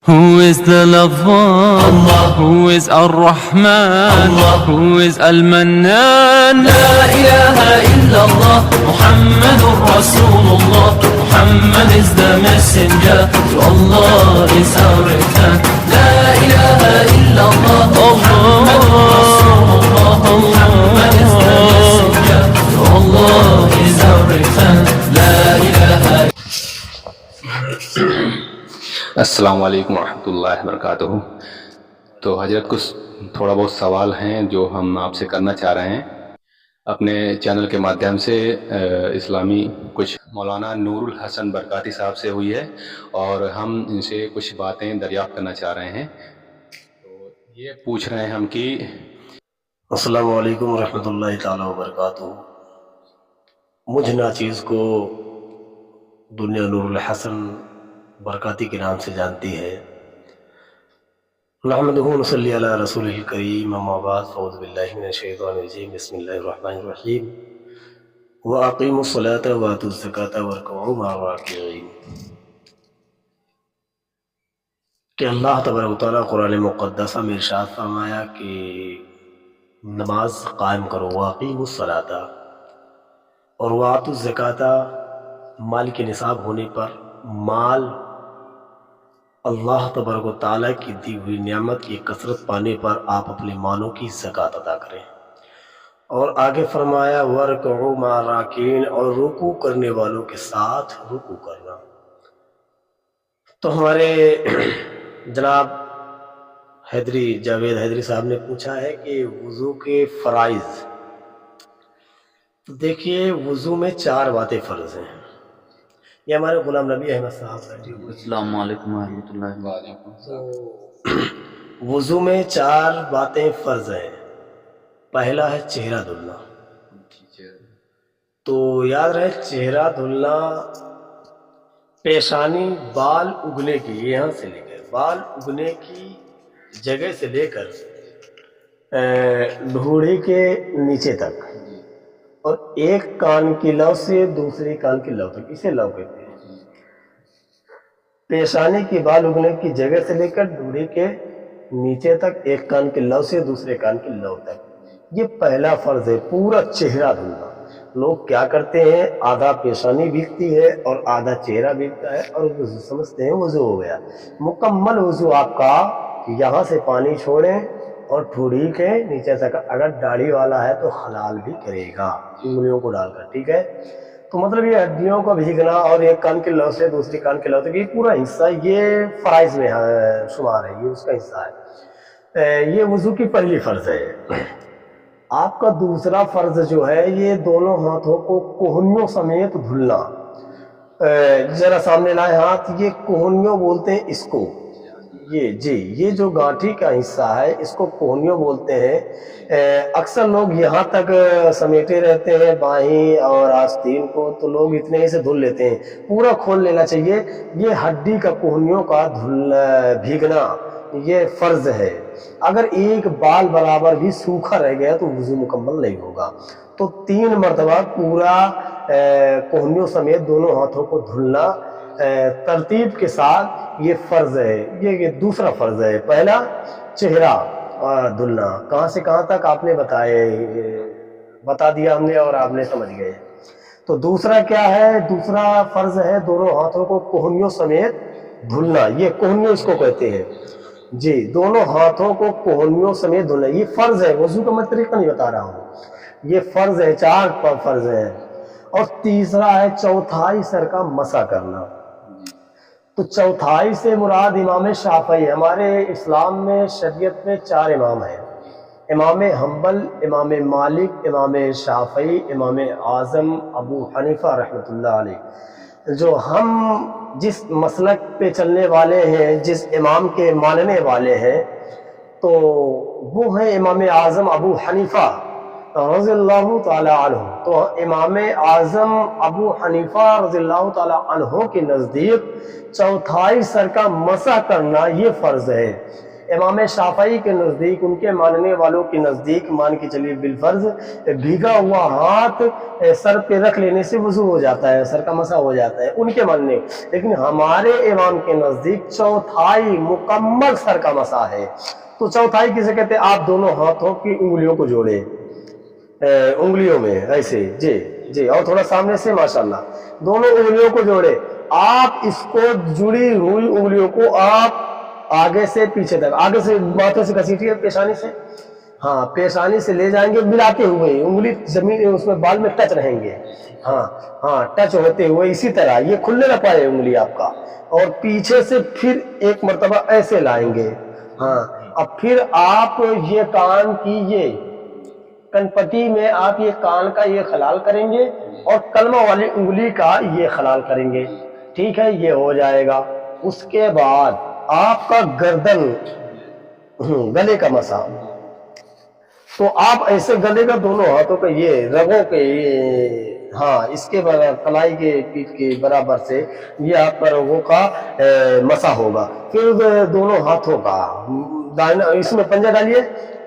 Who is the lover? Allah. Who is Ar-Rahman? Allah. Who is Al-Mannan? La ilaha illallah, Muhammadur Rasulullah. Muhammad is the messenger, to Allah is our return. La ilaha illallah, Muhammadur Rasulullah. Muhammad is the messenger, to Allah is our return. La ilaha. السلام علیکم ورحمۃ اللہ وبرکاتہ۔ تو حضرت کچھ تھوڑا بہت سوال ہیں جو ہم آپ سے کرنا چاہ رہے ہیں اپنے چینل کے مادھیم سے۔ اسلامی کچھ مولانا نور الحسن برکاتی صاحب سے ہوئی ہے اور ہم ان سے کچھ باتیں دریافت کرنا چاہ رہے ہیں۔ تو یہ پوچھ رہے ہیں ہم کہ السلام علیکم ورحمۃ اللہ تعالیٰ وبرکاتہ۔ مجھ ناچیز کو دنیا نور الحسن برکاتی کے نام سے جانتی ہے۔ نحمدہ و نصلی علی رسول الکریم، اما بعد، اعوذ باللہ من الشیطان الرجیم، بسم اللہ الرحمن الرحیم۔ وَأَقِیمُوا الصَّلَاةَ وَآتُوا الزَّکَاةَ وَارْکَعُوا مَعَ الرَّاکِعِینَ کہ اللہ تبارک و تعالیٰ قرآن مقدسہ میں ارشاد فرمایا کہ نماز قائم کرو، وَأَقِیمُوا الصَّلَاةَ، اور وَآتُوا الزَّکَاةَ، مال کے نصاب ہونے پر مال اللہ تبارک و تعالیٰ کی دی ہوئی نعمت کی کثرت پانے پر آپ اپنے مالوں کی زکوٰۃ ادا کریں۔ اور آگے فرمایا وَارْکَعُوا مَعَ الرَّاکِعِینَ، اور رکوع کرنے والوں کے ساتھ رکوع کرنا۔ تو ہمارے جناب جاوید حیدری صاحب نے پوچھا ہے کہ وضو کے فرائض۔ تو دیکھیے، وضو میں 4 باتیں فرض ہیں۔ یہ ہمارے غلام نبی احمد صاحب۔ السلام علیکم ورحمۃ اللہ وبرکاتہ۔ وضو میں 4 باتیں فرض ہیں۔ پہلا ہے چہرہ دھلنا۔ تو یاد رہے، چہرہ دھلنا پیشانی بال اگنے کی، یہاں سے لے کر بال اگنے کی جگہ سے لے کر دھوڑی کے نیچے تک، اور ایک کان کی لو سے دوسری کان کی لو تک، اسے لو کہتے ہیں۔ پیشانی کی بال اگنے کی جگہ سے لے کر دھوڑی کے نیچے تک، ایک کان کی لو سے دوسرے کان کی لو تک، یہ پہلا فرض ہے، پورا چہرہ دھلنا۔ لوگ کیا کرتے ہیں، آدھا پیشانی بھیگتی ہے اور آدھا چہرہ بھیگتا ہے اور وضو سمجھتے ہیں وضو ہو گیا۔ مکمل وضو آپ کا یہاں سے پانی چھوڑیں اور ٹھوڑی کے نیچے تک، اگر داڑھی والا ہے تو حلال بھی کرے گا انگلیوں کو ڈال کر، ٹھیک ہے۔ تو مطلب یہ ہڈیوں کا بھیگنا اور ایک کان کے لو سے دوسری کان کے لو تک، یہ پورا حصہ یہ فرائض میں شمار ہے، یہ اس کا حصہ ہے۔ یہ وضو کی پہلی فرض ہے۔ آپ کا دوسرا فرض جو ہے، یہ دونوں ہاتھوں کو کوہنیوں سمیت دھلنا۔ ذرا سامنے لائے ہاتھ، یہ کوہنیوں بولتے ہیں اس کو، یہ جو گانٹھی کا حصہ ہے اس کو کوہنیوں بولتے ہیں۔ اکثر لوگ یہاں تک سمیٹے رہتے ہیں بائیں اور آستین کو، تو لوگ اتنے ہی سے دھل لیتے ہیں، پورا کھول لینا چاہیے۔ یہ ہڈی کا کوہنیوں کا بھیگنا یہ فرض ہے۔ اگر ایک بال برابر بھی سوکھا رہ گیا تو وضو مکمل نہیں ہوگا۔ تو 3 مرتبہ پورا کوہنیوں سمیت دونوں ہاتھوں کو دھلنا ترتیب کے ساتھ، یہ فرض ہے۔ یہ دوسرا فرض ہے۔ پہلا چہرہ دھلنا، کہاں سے کہاں تک آپ نے بتا دیا ہم نے اور آپ نے سمجھ گئے۔ تو دوسرا کیا ہے، دوسرا فرض ہے دونوں ہاتھوں کو کوہنیوں سمیت دھلنا۔ یہ کوہنیوں اس کو کہتے ہیں جی، دونوں ہاتھوں کو کوہنیوں سمیت دھلنا، یہ فرض ہے۔ وضو کا میں طریقہ نہیں بتا رہا ہوں، یہ فرض ہے، 4 فرض ہیں۔ اور تیسرا ہے چوتھائی سر کا مسح کرنا۔ تو چوتھائی سے مراد امام شافعی، ہمارے اسلام میں شریعت میں 4 امام ہیں، امام حنبل، امام مالک، امام شافعی، امام اعظم ابو حنیفہ رحمۃ اللہ علیہ۔ جو ہم جس مسلک پہ چلنے والے ہیں، جس امام کے ماننے والے ہیں، تو وہ ہیں امام اعظم ابو حنیفہ رضی اللہ تعالی عنہ۔ تو امام اعظم ابو حنیفہ رضی اللہ تعالی عنہ کے نزدیک چوتھائی سر کا مسح کرنا یہ فرض ہے۔ امام شافعی کے نزدیک، ان کے ماننے والوں کے نزدیک مان کے چلیے بالفرض بھیگا ہوا ہاتھ سر پہ رکھ لینے سے وضو ہو جاتا ہے، سر کا مسح ہو جاتا ہے ان کے ماننے، لیکن ہمارے امام کے نزدیک چوتھائی مکمل سر کا مسح ہے۔ تو چوتھائی کسے کہتے ہیں؟ آپ دونوں ہاتھوں کی انگلیوں کو جوڑے، انگلیوں میں ایسے، جی اور تھوڑا سامنے سے، ماشاءاللہ، دونوں انگلیوں کو جوڑے، آپ اس کو جڑی ہوئی انگلیوں کو آپ آگے سے پیچھے تک، آگے سے باتوں سے گھسیٹیے، پیشانی سے، ہاں پیشانی سے لے جائیں گے ملاتے ہوئے، انگلی زمین اس میں بال میں ٹچ رہیں گے، ہاں ٹچ ہوتے ہوئے، اسی طرح یہ کھلنے نہ پائے انگلی آپ کا، اور پیچھے سے پھر ایک مرتبہ ایسے لائیں گے، ہاں اب پھر آپ یہ کان کی یہ کن پٹی میں آپ یہ کان کا یہ خلال کریں گے اور کلمہ والی انگلی کا یہ خلال کریں گے، ٹھیک ہے، یہ ہو جائے گا۔ اس کے بعد آپ کا گردن، گلے کا مسح، تو آپ ایسے گلے کا دونوں ہاتھوں کا یہ رگوں کے ہاں اس کے کلائی کے پیٹھ کے برابر سے یہ آپ کا رگوں کا مسح ہوگا۔ پھر دونوں ہاتھوں کا دائنا اس میں پنجہ ڈالیے،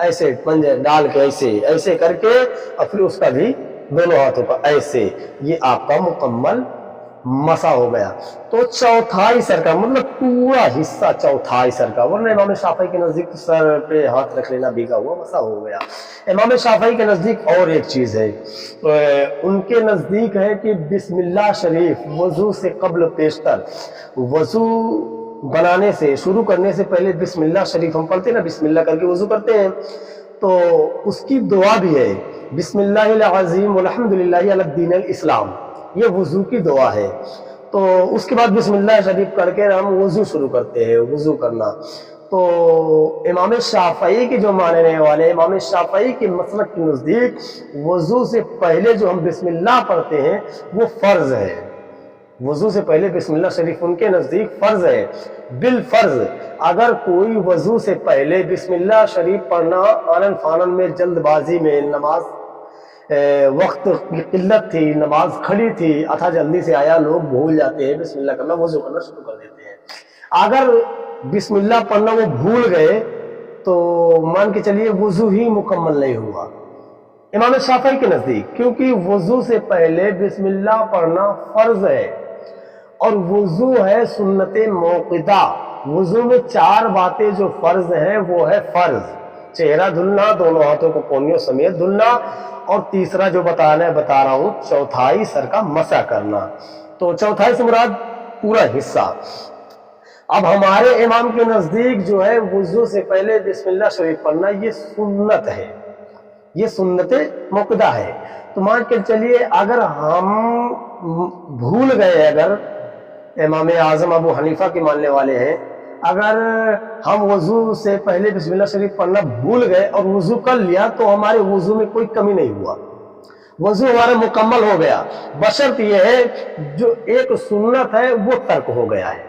ایسے پنجہ ڈال کے ایسے کر کے، اور پھر اس کا بھی دونوں ہاتھوں کا ایسے، یہ آپ کا مکمل مسح ہو گیا۔ تو چوتھائی سر کا مطلب پورا حصہ چوتھائی سر کا، ورنہ امام شافعی کے نزدیک سر پہ ہاتھ رکھ لینا بھیگا ہوا مسح ہو گیا۔ امام شافعی کے نزدیک اور ایک چیز ہے، ان کے نزدیک ہے کہ بسم اللہ شریف وضو سے قبل پیشتر، وضو بنانے سے شروع کرنے سے پہلے بسم اللہ شریف ہم پڑھتے ہیں نا، بسم اللہ کر کے وضو کرتے ہیں، تو اس کی دعا بھی ہے، بسم اللہ العظیم والحمدللہ علی الدین الاسلام، یہ وضو کی دعا ہے۔ تو اس کے بعد بسم اللہ شریف کر کے ہم وضو شروع کرتے ہیں، وضو کرنا۔ تو امام شافعی کے جو ماننے والے، امام شافعی کے مسلک کے نزدیک وضو سے پہلے جو ہم بسم اللہ پڑھتے ہیں وہ فرض ہے، وضو سے پہلے بسم اللہ شریف ان کے نزدیک فرض ہے۔ بالفرض اگر کوئی وضو سے پہلے بسم اللہ شریف پڑھنا آنن فانن میں، جلد بازی میں، نماز وقت کی قلت تھی، نماز کھڑی تھی، اتھا جلدی سے آیا، لوگ بھول جاتے ہیں بسم اللہ کرنا، وضو کرنا شروع کر دیتے ہیں۔ اگر بسم اللہ پڑھنا وہ بھول گئے تو مان کے چلیے وضو ہی مکمل نہیں ہوا امام شافعی کے نزدیک، کیونکہ وضو سے پہلے بسم اللہ پڑھنا فرض ہے، اور وضو ہے سنت موقدہ۔ وضو میں 4 باتیں جو فرض ہیں وہ ہے فرض، چہرہ دھلنا، دونوں ہاتھوں کو کونیوں سمیت دھلنا، اور تیسرا جو بتا رہا ہوں چوتھائی سر کا مسح کرنا۔ تو چوتھائی سے مراد پورا حصہ۔ اب ہمارے امام کے نزدیک جو ہے وضو سے پہلے بسم اللہ شریف پڑھنا یہ سنت ہے، یہ سنت موقدہ ہے۔ تو مان کے چلیے اگر ہم بھول گئے، اگر امام اعظم ابو حنیفہ کے ماننے والے ہیں، اگر ہم وضو سے پہلے بسم اللہ شریف پڑھنا بھول گئے اور وضو کر لیا تو ہمارے وضو میں کوئی کمی نہیں ہوا، وضو ہمارا مکمل ہو گیا، بشرط یہ ہے جو ایک سنت ہے وہ ترک ہو گیا ہے،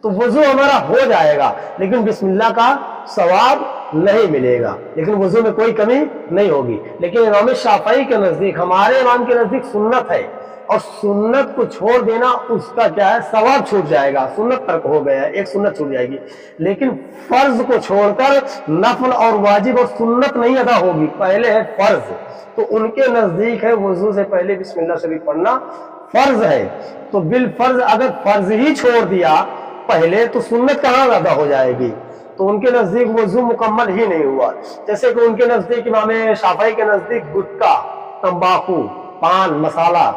تو وضو ہمارا ہو جائے گا لیکن بسم اللہ کا ثواب نہیں ملے گا، لیکن وضو میں کوئی کمی نہیں ہوگی۔ لیکن امام شافعی کے نزدیک، ہمارے امام کے نزدیک سنت ہے، اور سنت کو چھوڑ دینا اس کا کیا ہے، ثواب چھوٹ جائے گا، سنت ترک ہو گیا ہے، ایک سنت چھوٹ جائے گی، لیکن فرض کو چھوڑ کر نفل اور واجب اور سنت نہیں ادا ہوگی، پہلے ہے فرض۔ تو ان کے نزدیک ہے وضو سے پہلے بسم اللہ شریف پڑھنا فرض ہے، تو بالفرض اگر فرض ہی چھوڑ دیا پہلے تو سنت کہاں ادا ہو جائے گی، تو ان کے نزدیک وضو مکمل ہی نہیں ہوا۔ جیسے کہ ان کے نزدیک، امام شافعی کے نزدیک گٹکا، تمباکو، پان مسالہ،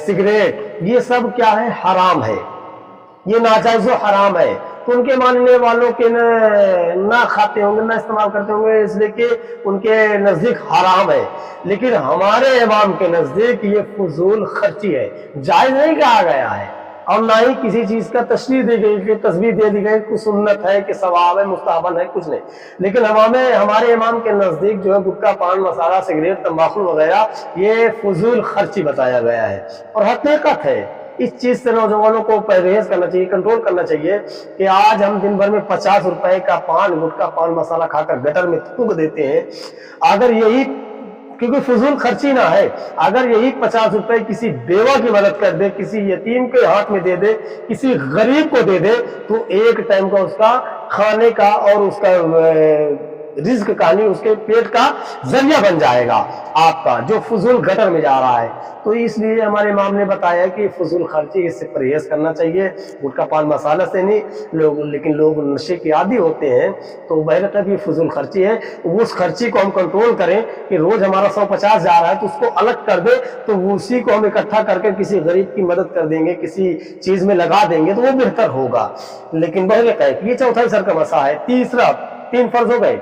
سگریٹ، یہ سب کیا ہے، حرام ہے، یہ ناجائز و حرام ہے، تو ان کے ماننے والوں کے نہ کھاتے ہوں گے، نہ استعمال کرتے ہوں گے، اس لیے کہ ان کے نزدیک حرام ہے۔ لیکن ہمارے امام کے نزدیک یہ فضول خرچی ہے، جائز نہیں کہا گیا ہے، اور نہ ہی کسی چیز کا تشریح دی گئی کہ تصویر دے دی گئی کہ سنت ہے کہ ثواب ہے مستحبن ہے، کچھ نہیں۔ لیکن ہمارے امام کے نزدیک جو ہے گٹکا، پان مسالہ، سگریٹ، تمباکو وغیرہ یہ فضول خرچی بتایا گیا ہے، اور حقیقت ہے اس چیز سے نوجوانوں کو پرہیز کرنا چاہیے، کنٹرول کرنا چاہیے کہ آج ہم دن بھر میں 50 روپے کا پان، گٹکا، پان مسالہ کھا کر گٹر میں تھوک دیتے ہیں، اگر یہی کیونکہ فضول خرچی نہ ہے، اگر یہی 50 روپے کسی بیوہ کی مدد کر دے، کسی یتیم کے ہاتھ میں دے دے، کسی غریب کو دے دے، تو ایک ٹائم کا اس کا کھانے کا اور اس کا رزق کا نہیں اس کے پیٹ کا ذریعہ بن جائے گا آپ کا، جو فضول گٹر میں جا رہا ہے۔ تو اس لیے ہمارے امام نے بتایا کہ فضول خرچی اس سے پرہیز کرنا چاہیے، گٹکا پان مسالہ سے نہیں لیکن لوگ نشے کے عادی ہوتے ہیں تو بہرحال یہ فضول خرچی ہے، اس خرچی کو ہم کنٹرول کریں کہ روز ہمارا 150 جا رہا ہے تو اس کو الگ کر دے، تو اسی کو ہم اکٹھا کر کے کسی غریب کی مدد کر دیں گے، کسی چیز میں لگا دیں گے تو وہ بہتر ہوگا۔ لیکن بہرحال یہ چوتھا سر کا مسئلہ ہے۔ تیسرا، 3 فرض ہو گئے،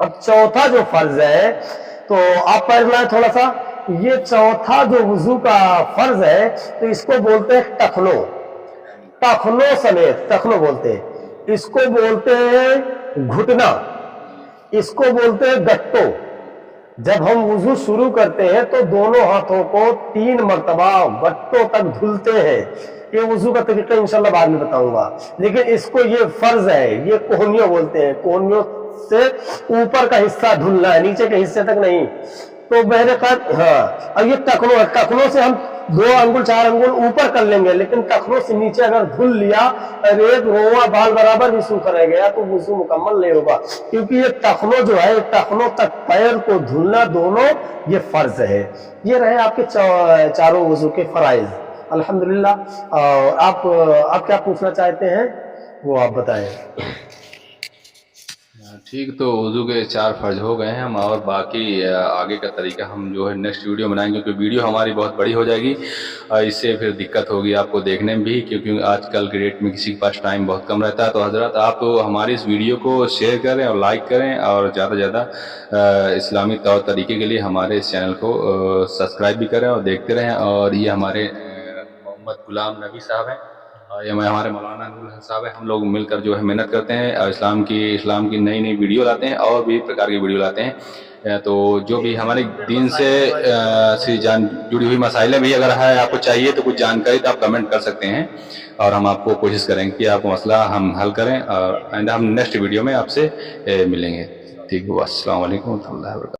اب چوتھا جو فرض ہے تو آپ پڑھ لائیں تھوڑا سا، یہ چوتھا جو وضو کا فرض ہے تو اس کو بولتے ہیں ٹخنو، ٹخنو سمیت، ٹخنو بولتے ہیں، اس کو بولتے ہیں گھٹنا، اس کو بولتے ہیں گٹو۔ جب ہم وضو شروع کرتے ہیں تو دونوں ہاتھوں کو 3 مرتبہ گٹوں تک دھلتے ہیں۔ یہ وضو کا طریقہ انشاءاللہ بعد میں بتاؤں گا، لیکن اس کو یہ فرض ہے، یہ کوہنیوں بولتے ہیں، کوہنیوں سے اوپر کا حصہ دھلنا ہے، نیچے کے حصے تک نہیں۔ تو بہرحال ہاں، اور یہ ٹخنوں ہے، ٹخنوں سے ہم 2 انگل 4 انگل اوپر کر لیں گے، لیکن ٹخنوں سے نیچے اگر دھل لیا اور ایک رواں بال برابر بھی سوکھ رہ گیا تو وضو مکمل نہیں ہوگا، کیونکہ یہ ٹخنوں جو ہے، ٹخنوں تک پیر کو دھلنا دونوں یہ فرض ہے۔ یہ رہے آپ کے چاروں وضو کے فرائض الحمدللہ۔ اور آپ کیا پوچھنا چاہتے ہیں وہ آپ بتائیں۔ ٹھیک، تو وضو کے 4 فرض ہو گئے ہیں ہم، اور باقی آگے کا طریقہ ہم جو ہے نیکسٹ ویڈیو بنائیں گے، کیونکہ ویڈیو ہماری بہت بڑی ہو جائے گی اور اس سے پھر دقت ہوگی آپ کو دیکھنے میں بھی، کیونکہ آج کل کے ڈیٹ میں کسی کے پاس ٹائم بہت کم رہتا ہے۔ تو حضرات آپ ہماری اس ویڈیو کو شیئر کریں اور لائک کریں، اور زیادہ سے زیادہ اسلامی طور طریقے کے لیے ہمارے اس چینل کو سبسکرائب بھی کریں اور دیکھتے رہیں۔ اور یہ ہمارے محمد غلام نبی صاحب ہیں اور یہ ہمارے مولانا نور الحق صاحب ہیں، ہم لوگ مل کر جو ہے محنت کرتے ہیں اور اسلام کی نئی ویڈیو لاتے ہیں اور بھی پرکار کی ویڈیو لاتے ہیں۔ تو جو بھی ہمارے دین سے جڑی ہوئی مسائل بھی اگر ہے آپ کو چاہیے تو کچھ جانکاری تو آپ کمنٹ کر سکتے ہیں، اور ہم آپ کو کوشش کریں گے کہ آپ کو مسئلہ ہم حل کریں، اور ہم نیکسٹ ویڈیو میں آپ سے ملیں گے۔ ٹھیک ہے، السلام علیکم و رحمۃ اللہ وبرکاتہ۔